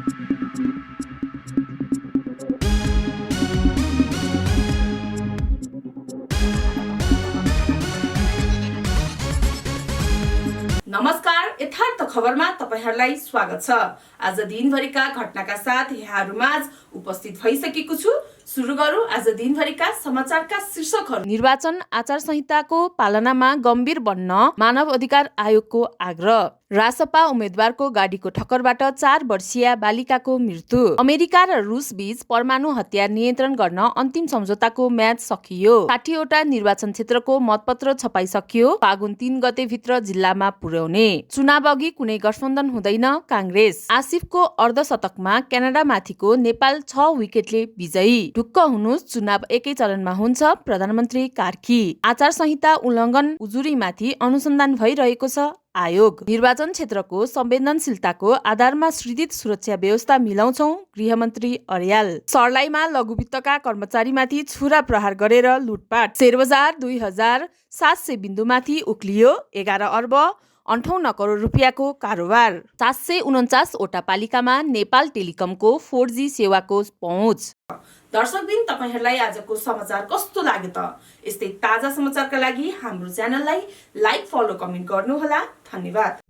नमस्कार, यथार्थ खबरमा तपाईहरुलाई स्वागत छ। आज दिनभरिका घटनाका साथ यहाँहरुमाझ उपस्थित भइसकेको छु। सुरु गरौँ आज दिनभरिका समाचारका शीर्षकहरु। निर्वाचन आचार संहिताको पालनामा गम्भीर बन्न मानव अधिकार आयोगको आग्रह। रासपा उम्मेदवारको गाडीको ठक्करबाट 4 वर्षीय बालिकाको मृत्यु। अमेरिका र रुस बीच परमाणु हतियार नियन्त्रण गर्न अन्तिम सम्झौताको म्याद सकियो। 60 वटा निर्वाचन क्षेत्रको मतपत्र छपाइसकियो। फागुन 3 गते भित्र जिल्लामा पुर्याउने। चुनाव अघि कुनै गठबन्धन हुँदैन कांग्रेस। आसिफको अर्धशतकमा क्यानाडामाथिको नेपाल 6 विकेटले विजयी। ढुक्क हुनुस्, चुनाव एकै चरणमा हुन्छ, प्रधानमन्त्री कार्की। आचार संहिता उल्लङ्घन उजुरीमाथि अनुसन्धान भइरहेको छ आयोग। निर्वाचन क्षेत्रको संवेदनशीलताको आधारमा सृजित सुरक्षा व्यवस्था मिलाउँछौ, गृहमन्त्री अर्याल। सर्लाहीमा लघुवित्तका कर्मचारीमाथि छुरा प्रहार गरेर लुटपाट। शेयरबजार 2700 बिन्दुमाथि उक्लियो। 11 अर्ब 58 करोड रुपियाँको कारोबार। 749 वटा पालिकामा नेपाल टेलिकमको 4G सेवाको पहुँच। दर्शकबिन, तपाईहरुलाई आजको समाचार कस्तो लाग्यो त? यस्तै ताजा समाचारका लागि हाम्रो च्यानललाई लाइक, फलो, कमेन्ट गर्नुहोला। धन्यवाद।